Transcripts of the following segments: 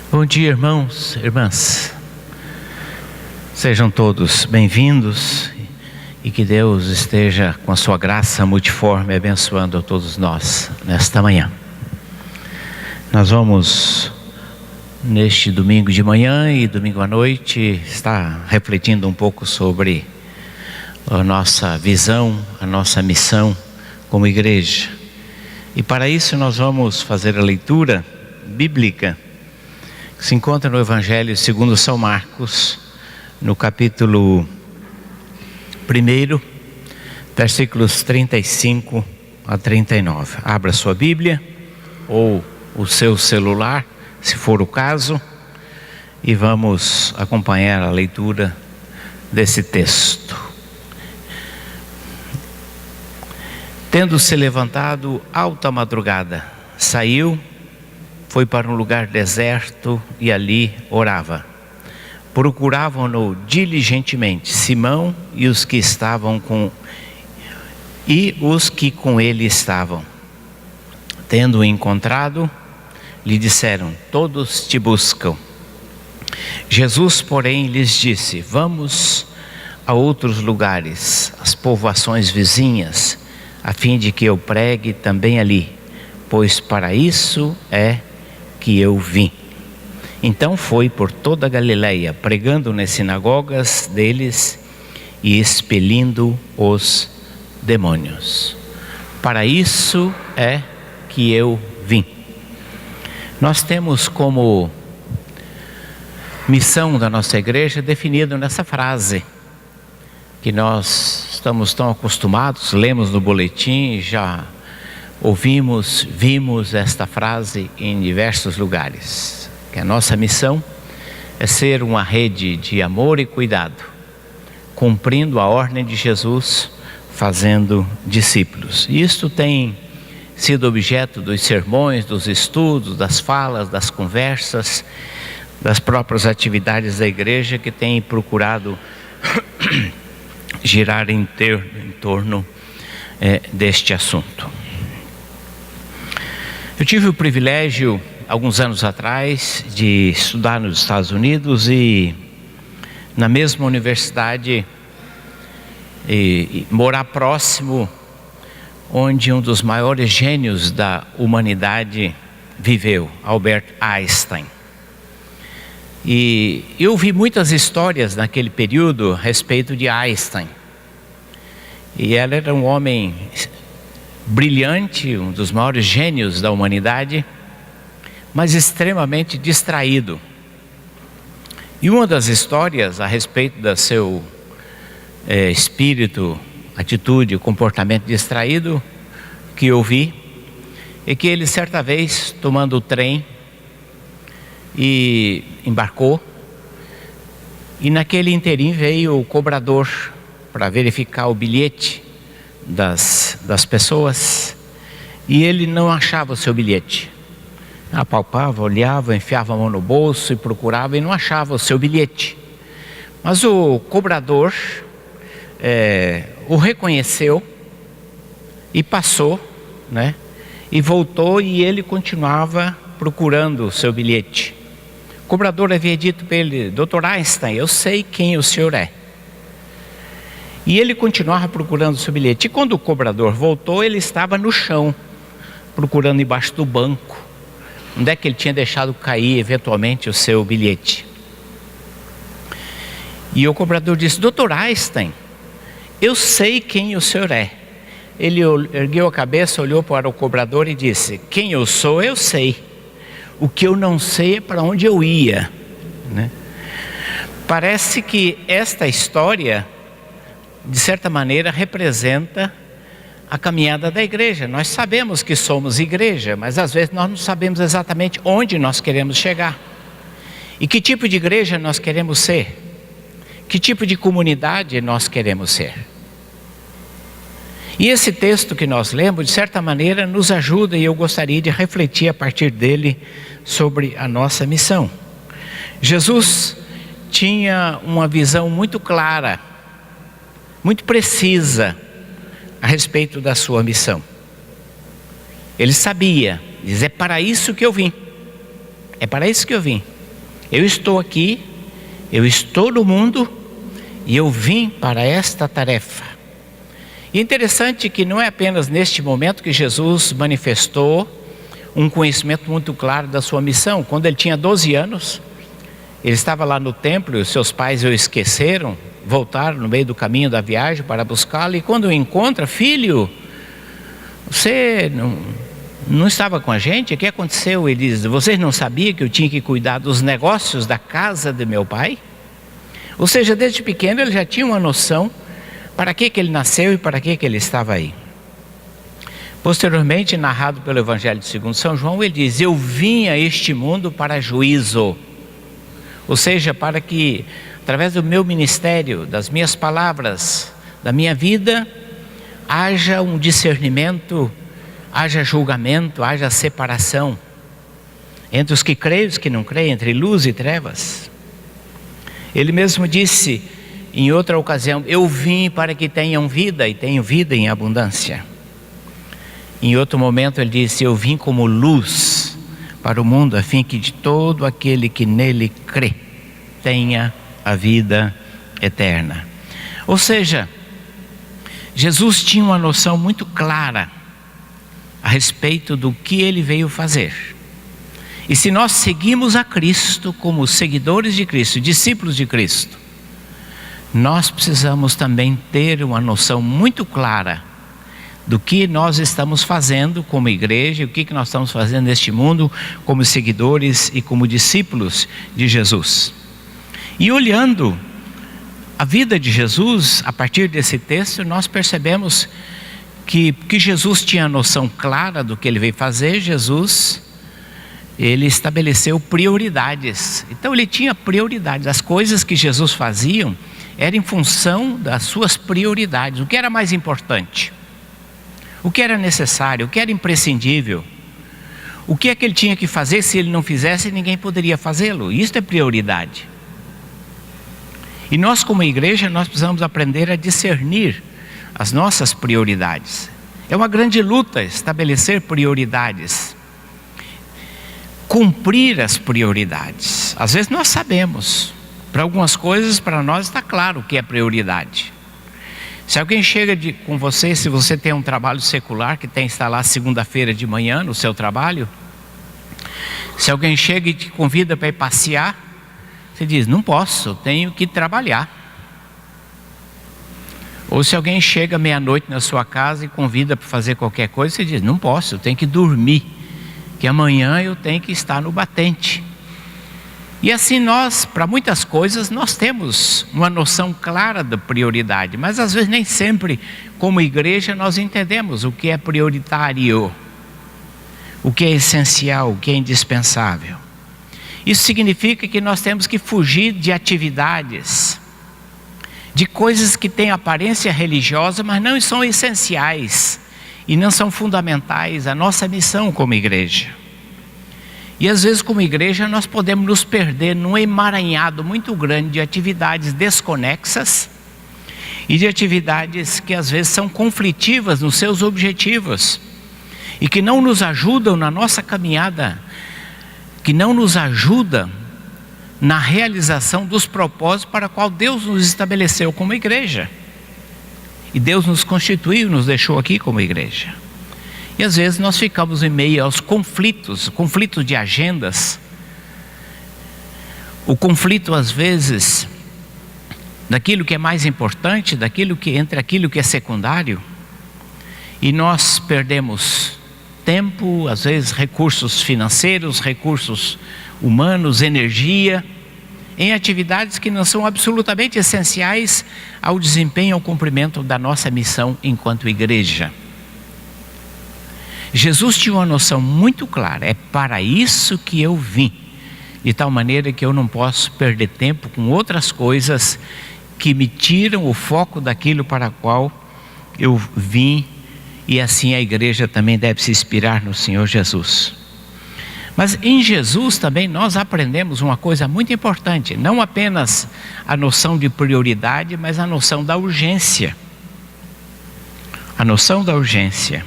Bom dia, irmãos, irmãs. Sejam todos bem-vindos e que Deus esteja com a sua graça multiforme abençoando a todos nós nesta manhã. Nós vamos, neste domingo de manhã e domingo à noite, estar refletindo um pouco sobre a nossa visão, a nossa missão como igreja. E para isso nós vamos fazer a leitura bíblica que se encontra no Evangelho segundo São Marcos, no capítulo 1, versículos 35 a 39. Abra sua Bíblia ou o seu celular, se for o caso, e vamos acompanhar a leitura desse texto. Tendo-se levantado alta madrugada, saiu, foi para um lugar deserto e ali orava. Procuravam-no diligentemente Simão e os que com ele estavam. Tendo-o encontrado, lhe disseram: todos te buscam. Jesus, porém, lhes disse: vamos a outros lugares, às povoações vizinhas, a fim de que eu pregue também ali, pois para isso é que eu vim. Então foi por toda a Galileia, pregando nas sinagogas deles e expelindo os demônios. Para isso é que eu vim. Nós temos como missão da nossa igreja definido nessa frase, que nós estamos tão acostumados, lemos no boletim, já ouvimos, vimos esta frase em diversos lugares, que a nossa missão é ser uma rede de amor e cuidado, cumprindo a ordem de Jesus, fazendo discípulos. E isto tem sido objeto dos sermões, dos estudos, das falas, das conversas, das próprias atividades da igreja, que tem procurado girar em torno deste assunto. Eu tive o privilégio, alguns anos atrás, de estudar nos Estados Unidos e na mesma universidade e morar próximo onde um dos maiores gênios da humanidade viveu, Albert Einstein. E eu ouvi muitas histórias naquele período a respeito de Einstein. E ele era um homem brilhante, um dos maiores gênios da humanidade, mas extremamente distraído. E uma das histórias a respeito do seu espírito, atitude, comportamento distraído que eu vi, é que ele certa vez, tomando o trem, e embarcou, e naquele inteirinho veio o cobrador para verificar o bilhete das pessoas, e ele não achava o seu bilhete. Apalpava, olhava, enfiava a mão no bolso e procurava e não achava o seu bilhete. Mas o cobrador o reconheceu e passou, e voltou, e ele continuava procurando o seu bilhete. O cobrador havia dito para ele: Dr. Einstein, eu sei quem o senhor é. E ele continuava procurando o seu bilhete. E quando o cobrador voltou, ele estava no chão, procurando embaixo do banco, onde é que ele tinha deixado cair eventualmente o seu bilhete. E o cobrador disse: Dr. Einstein, eu sei quem o senhor é. Ele ergueu a cabeça, olhou para o cobrador e disse: quem eu sou, eu sei. O que eu não sei é para onde eu ia. Parece que esta história, de certa maneira, representa a caminhada da igreja. Nós sabemos que somos igreja, mas às vezes nós não sabemos exatamente onde nós queremos chegar. E que tipo de igreja nós queremos ser? Que tipo de comunidade nós queremos ser? E esse texto que nós lemos, de certa maneira, nos ajuda, e eu gostaria de refletir a partir dele sobre a nossa missão. Jesus tinha uma visão muito clara, muito precisa a respeito da sua missão. Ele sabia, diz: é para isso que eu vim. É para isso que eu vim. Eu estou aqui, eu estou no mundo e eu vim para esta tarefa. E é interessante que não é apenas neste momento que Jesus manifestou um conhecimento muito claro da sua missão. Quando ele tinha 12 anos, ele estava lá no templo e os seus pais o esqueceram, voltaram no meio do caminho da viagem para buscá-lo, e quando o encontra: filho, você não estava com a gente? O que aconteceu? Ele diz: vocês não sabiam que eu tinha que cuidar dos negócios da casa de meu pai? Ou seja, desde pequeno ele já tinha uma noção para que ele nasceu e para que ele estava aí. Posteriormente, narrado pelo Evangelho segundo São João, ele diz: eu vim a este mundo para juízo. Ou seja, para que, através do meu ministério, das minhas palavras, da minha vida, haja um discernimento, haja julgamento, haja separação entre os que creem e os que não creem, entre luz e trevas. Ele mesmo disse em outra ocasião: eu vim para que tenham vida e tenham vida em abundância. Em outro momento ele disse: eu vim como luz para o mundo, a fim que de todo aquele que nele crê tenha a vida eterna. Ou seja, Jesus tinha uma noção muito clara a respeito do que ele veio fazer. E se nós seguimos a Cristo como seguidores de Cristo, discípulos de Cristo, nós precisamos também ter uma noção muito clara do que nós estamos fazendo como igreja, o que nós estamos fazendo neste mundo como seguidores e como discípulos de Jesus. E olhando a vida de Jesus, a partir desse texto, nós percebemos que Jesus tinha a noção clara do que ele veio fazer. Ele estabeleceu prioridades. Então ele tinha prioridades. As coisas que Jesus fazia eram em função das suas prioridades. O que era mais importante? O que era necessário? O que era imprescindível? O que é que ele tinha que fazer? Se ele não fizesse, ninguém poderia fazê-lo. Isso é prioridade. E nós, como igreja, nós precisamos aprender a discernir as nossas prioridades. É uma grande luta estabelecer prioridades, cumprir as prioridades. Às vezes nós sabemos, para algumas coisas para nós está claro o que é prioridade. Se alguém chega com você, se você tem um trabalho secular que tem que estar lá segunda-feira de manhã no seu trabalho, se alguém chega e te convida para ir passear, você diz: não posso, eu tenho que trabalhar. Ou se alguém chega meia-noite na sua casa e convida para fazer qualquer coisa, você diz: não posso, eu tenho que dormir, que amanhã eu tenho que estar no batente. E assim nós, para muitas coisas, nós temos uma noção clara da prioridade, mas às vezes nem sempre, como igreja, nós entendemos o que é prioritário, o que é essencial, o que é indispensável. Isso significa que nós temos que fugir de atividades, de coisas que têm aparência religiosa, mas não são essenciais e não são fundamentais à nossa missão como igreja. E às vezes, como igreja, nós podemos nos perder num emaranhado muito grande de atividades desconexas e de atividades que às vezes são conflitivas nos seus objetivos e que não nos ajudam na nossa caminhada, que não nos ajudam na realização dos propósitos para o qual Deus nos estabeleceu como igreja. E Deus nos constituiu, nos deixou aqui como igreja. E às vezes nós ficamos em meio aos conflitos de agendas. O conflito às vezes daquilo que é mais importante, entre aquilo que é secundário. E nós perdemos tempo, às vezes recursos financeiros, recursos humanos, energia, em atividades que não são absolutamente essenciais ao desempenho, ao cumprimento da nossa missão enquanto igreja. Jesus tinha uma noção muito clara: é para isso que eu vim, de tal maneira que eu não posso perder tempo com outras coisas que me tiram o foco daquilo para o qual eu vim. E assim a igreja também deve se inspirar no Senhor Jesus. Mas em Jesus também nós aprendemos uma coisa muito importante, não apenas a noção de prioridade, mas a noção da urgência. A noção da urgência.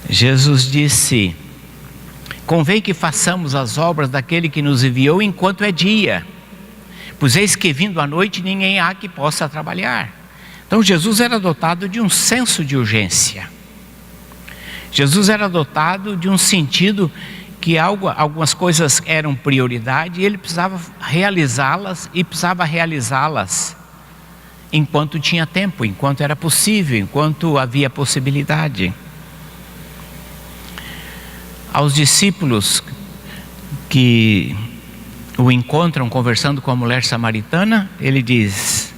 Jesus disse convém que façamos as obras daquele que nos enviou enquanto é dia, pois eis que vindo a noite ninguém há que possa trabalhar. Então Jesus era dotado de um senso de urgência. Jesus era dotado de um sentido que algumas coisas eram prioridade e ele precisava realizá-las, enquanto tinha tempo, enquanto era possível, enquanto havia possibilidade. Aos discípulos que o encontram conversando com a mulher samaritana, ele diz: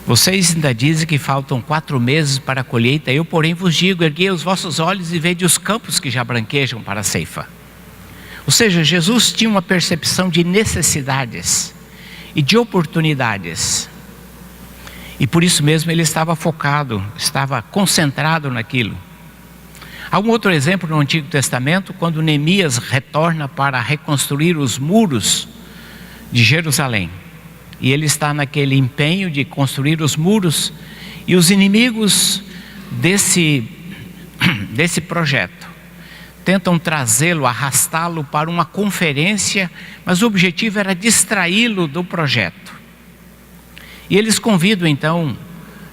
vocês ainda dizem que faltam 4 meses para a colheita, eu porém vos digo, erguei os vossos olhos e vede os campos que já branquejam para a ceifa. Ou seja, Jesus tinha uma percepção de necessidades e de oportunidades. E por isso mesmo ele estava focado, estava concentrado naquilo. Há um outro exemplo no Antigo Testamento, quando Neemias retorna para reconstruir os muros de Jerusalém. E ele está naquele empenho de construir os muros, e os inimigos desse projeto tentam trazê-lo, arrastá-lo para uma conferência, mas o objetivo era distraí-lo do projeto. E eles convidam então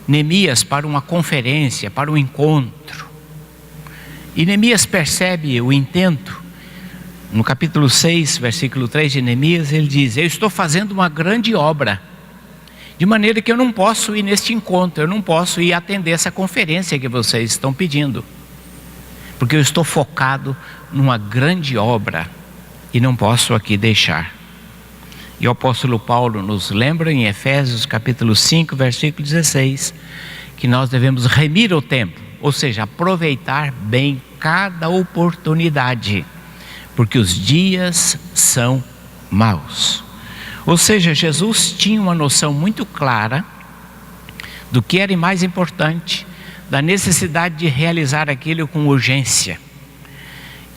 Neemias para uma conferência, para um encontro. E Neemias percebe o intento. No capítulo 6, versículo 3 de Neemias, ele diz: eu estou fazendo uma grande obra, de maneira que eu não posso ir neste encontro, eu não posso ir atender essa conferência que vocês estão pedindo, porque eu estou focado numa grande obra e não posso aqui deixar. E o apóstolo Paulo nos lembra em Efésios capítulo 5, versículo 16, que nós devemos remir o tempo, ou seja, aproveitar bem cada oportunidade, porque os dias são maus. Ou seja, Jesus tinha uma noção muito clara do que era mais importante, da necessidade de realizar aquilo com urgência.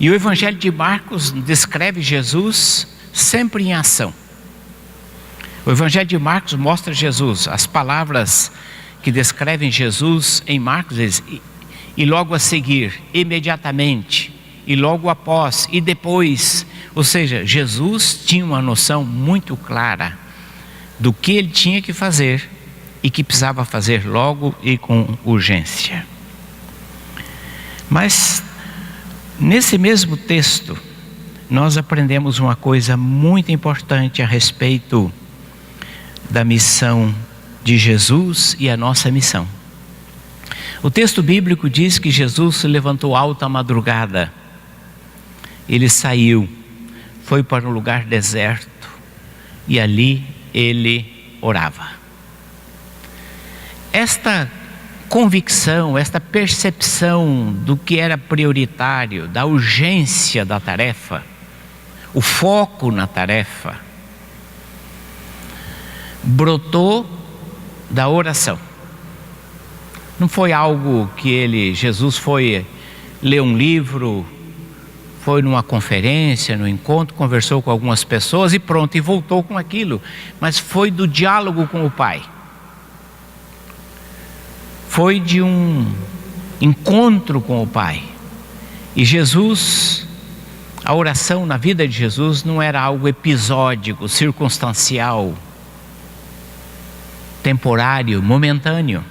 E o Evangelho de Marcos descreve Jesus sempre em ação. O Evangelho de Marcos mostra Jesus, as palavras que descrevem Jesus em Marcos diz: e logo a seguir, imediatamente, e logo após, e depois. Ou seja, Jesus tinha uma noção muito clara do que ele tinha que fazer e que precisava fazer logo e com urgência. Mas nesse mesmo texto nós aprendemos uma coisa muito importante a respeito da missão de Jesus e a nossa missão. O texto bíblico diz que Jesus se levantou alta madrugada. Ele saiu, foi para um lugar deserto e ali ele orava. Esta convicção, esta percepção do que era prioritário, da urgência da tarefa, o foco na tarefa, brotou da oração. Não foi algo que Jesus foi ler um livro, foi numa conferência, no encontro, conversou com algumas pessoas e pronto, e voltou com aquilo. Mas foi do diálogo com o Pai. Foi de um encontro com o Pai. E Jesus, a oração na vida de Jesus não era algo episódico, circunstancial, temporário, momentâneo.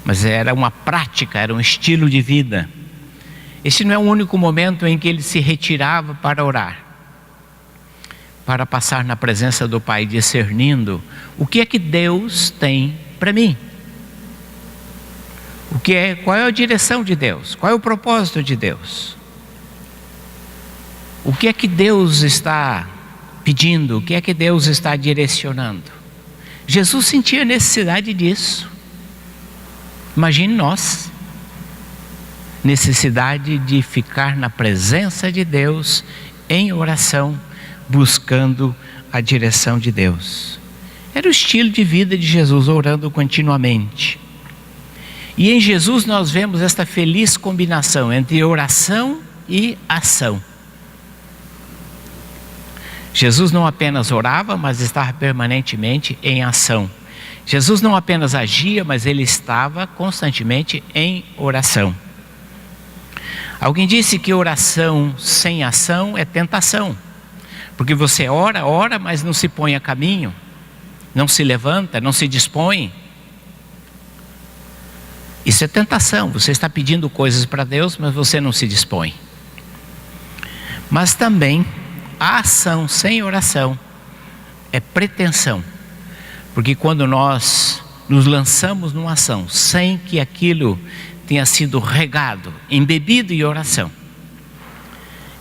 Mas era uma prática, era um estilo de vida. Esse não é o único momento em que ele se retirava para orar, para passar na presença do Pai, discernindo o que é que Deus tem para mim. Qual é a direção de Deus? Qual é o propósito de Deus? O que é que Deus está pedindo? O que é que Deus está direcionando? Jesus sentia necessidade disso. Imagine nós, necessidade de ficar na presença de Deus, em oração, buscando a direção de Deus. Era o estilo de vida de Jesus, orando continuamente. E em Jesus nós vemos esta feliz combinação entre oração e ação. Jesus não apenas orava, mas estava permanentemente em ação. Jesus não apenas agia, mas ele estava constantemente em oração. Alguém disse que oração sem ação é tentação, porque você ora, mas não se põe a caminho, não se levanta, não se dispõe. Isso é tentação. Você está pedindo coisas para Deus, mas você não se dispõe. Mas também a ação sem oração é pretensão, porque quando nós nos lançamos numa ação sem que aquilo tenha sido regado, embebido em oração,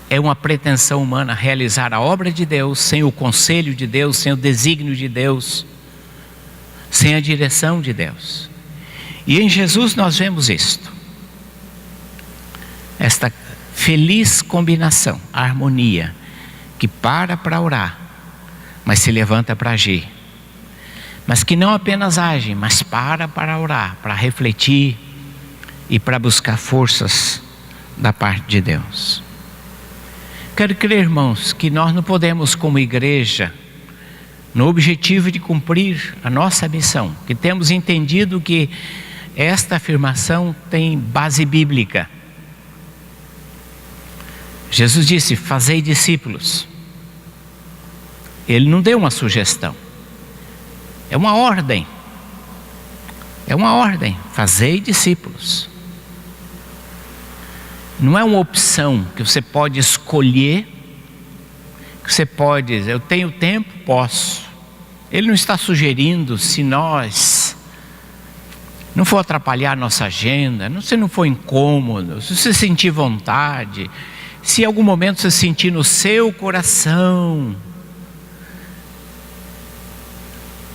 é uma pretensão humana realizar a obra de Deus sem o conselho de Deus, sem o desígnio de Deus, sem a direção de Deus. E em Jesus nós vemos isto, esta feliz combinação, a harmonia, que para orar, mas se levanta para agir, mas que não apenas age, mas para orar, para refletir e para buscar forças da parte de Deus. Quero crer, irmãos, que nós não podemos, como igreja, no objetivo de cumprir a nossa missão, que temos entendido que esta afirmação tem base bíblica. Jesus disse: fazei discípulos. Ele não deu uma sugestão, é uma ordem. É uma ordem, fazei discípulos. Não é uma opção que você pode escolher, que você pode dizer, eu tenho tempo, posso. Ele não está sugerindo, se nós não for atrapalhar a nossa agenda, se não for incômodo, se você sentir vontade, se em algum momento você sentir no seu coração,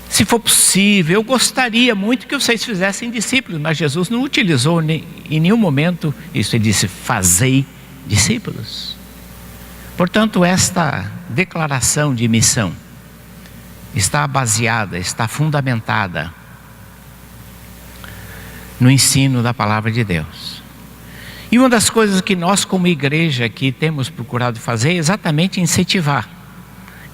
se for possível, eu gostaria muito que vocês fizessem discípulos, mas Jesus não utilizou em nenhum momento isso. Ele disse: fazei discípulos. Portanto, esta declaração de missão está baseada, está fundamentada no ensino da palavra de Deus. E uma das coisas que nós como igreja aqui temos procurado fazer é exatamente incentivar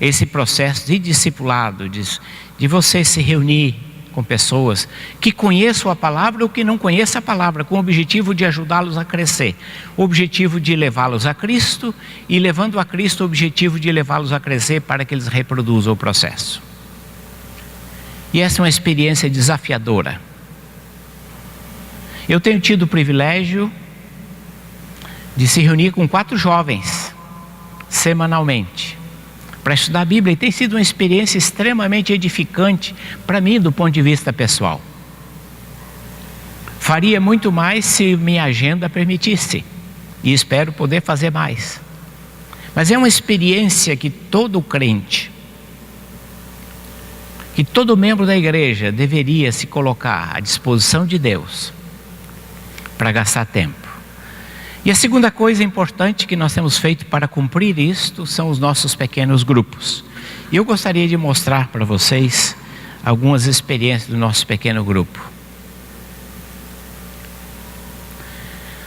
esse processo de discipulado, de você se reunir com pessoas que conheçam a palavra ou que não conheçam a palavra, com o objetivo de ajudá-los a crescer, o objetivo de levá-los a Cristo, e levando a Cristo, o objetivo de levá-los a crescer para que eles reproduzam o processo. E essa é uma experiência desafiadora. Eu tenho tido o privilégio de se reunir com 4 jovens semanalmente para estudar a Bíblia, e tem sido uma experiência extremamente edificante para mim do ponto de vista pessoal. Faria muito mais se minha agenda permitisse, e espero poder fazer mais. Mas é uma experiência que todo crente, que todo membro da igreja deveria se colocar à disposição de Deus para gastar tempo. E a segunda coisa importante que nós temos feito para cumprir isto são os nossos pequenos grupos. E eu gostaria de mostrar para vocês algumas experiências do nosso pequeno grupo.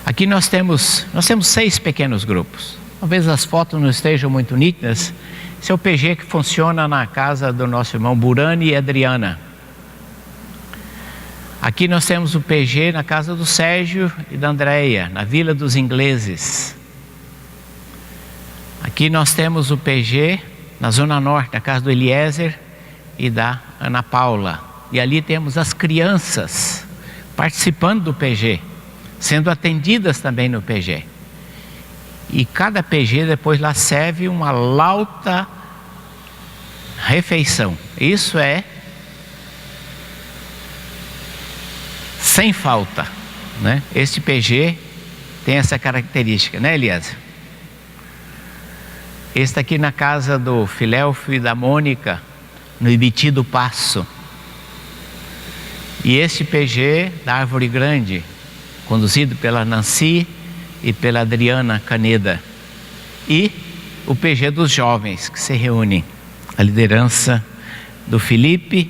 Aqui nós temos 6 pequenos grupos. Talvez as fotos não estejam muito nítidas. Esse é o PG que funciona na casa do nosso irmão Burani e Adriana. Aqui nós temos o PG na casa do Sérgio e da Andréia, na Vila dos Ingleses. Aqui nós temos o PG na Zona Norte, na casa do Eliezer e da Ana Paula. E ali temos as crianças participando do PG, sendo atendidas também no PG. E cada PG depois lá serve uma lauta refeição. Isso é sem falta, né? Este PG tem essa característica, né, Eliezer? Este aqui na casa do Filelfo e da Mônica, no Ibiti do Passo. E este PG da Árvore Grande, conduzido pela Nancy e pela Adriana Caneda. E o PG dos jovens, que se reúnem, a liderança do Felipe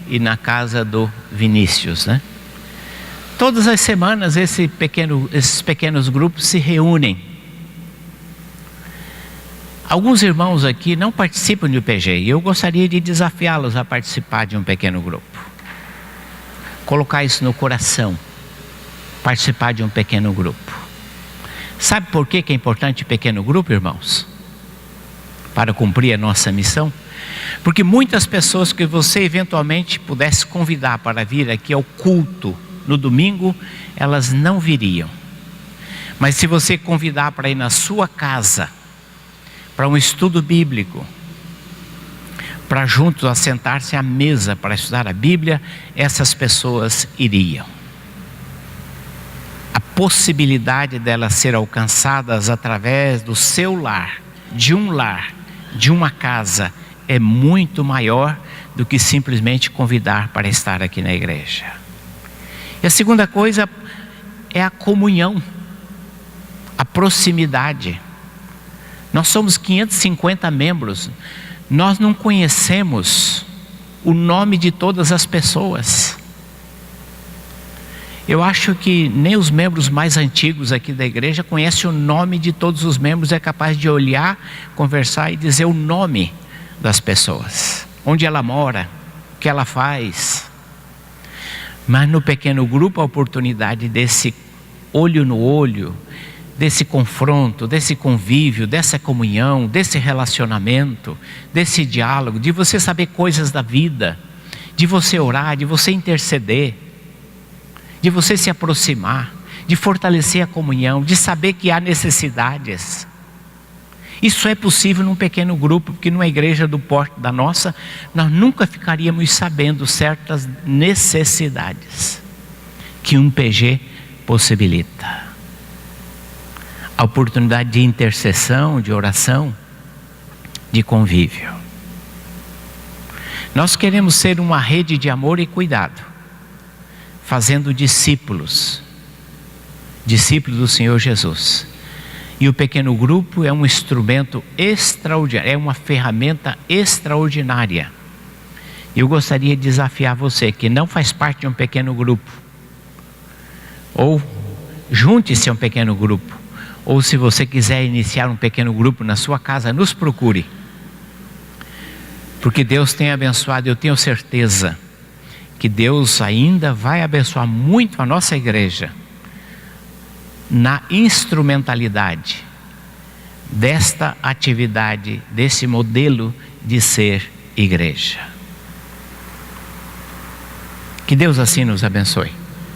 e na casa do Vinícius, né? Todas as semanas esses pequenos grupos se reúnem. Alguns irmãos aqui não participam de um PG, e eu gostaria de desafiá-los a participar de um pequeno grupo. Colocar isso no coração, participar de um pequeno grupo. Sabe por que é importante pequeno grupo, irmãos? Para cumprir a nossa missão? Porque muitas pessoas que você eventualmente pudesse convidar para vir aqui ao culto no domingo, elas não viriam. Mas se você convidar para ir na sua casa, para um estudo bíblico, para juntos assentar-se à mesa para estudar a Bíblia, essas pessoas iriam. A possibilidade delas ser alcançadas através do seu lar, de uma casa, é muito maior do que simplesmente convidar para estar aqui na igreja. E a segunda coisa é a comunhão, a proximidade. Nós somos 550 membros, nós não conhecemos o nome de todas as pessoas. Eu acho que nem os membros mais antigos aqui da igreja conhecem o nome de todos os membros, é capaz de olhar, conversar e dizer o nome das pessoas, onde ela mora, o que ela faz. Mas no pequeno grupo a oportunidade desse olho no olho, desse confronto, desse convívio, dessa comunhão, desse relacionamento, desse diálogo, de você saber coisas da vida, de você orar, de você interceder, de você se aproximar, de fortalecer a comunhão, de saber que há necessidades. Isso é possível num pequeno grupo, porque numa igreja do porte da nossa, nós nunca ficaríamos sabendo certas necessidades que um PG possibilita. A oportunidade de intercessão, de oração, de convívio. Nós queremos ser uma rede de amor e cuidado, fazendo discípulos do Senhor Jesus. E o pequeno grupo é um instrumento extraordinário, é uma ferramenta extraordinária. Eu gostaria de desafiar você que não faz parte de um pequeno grupo, ou junte-se a um pequeno grupo, ou se você quiser iniciar um pequeno grupo na sua casa, nos procure. Porque Deus tem abençoado, eu tenho certeza que Deus ainda vai abençoar muito a nossa igreja na instrumentalidade desta atividade, desse modelo de ser igreja. Que Deus assim nos abençoe.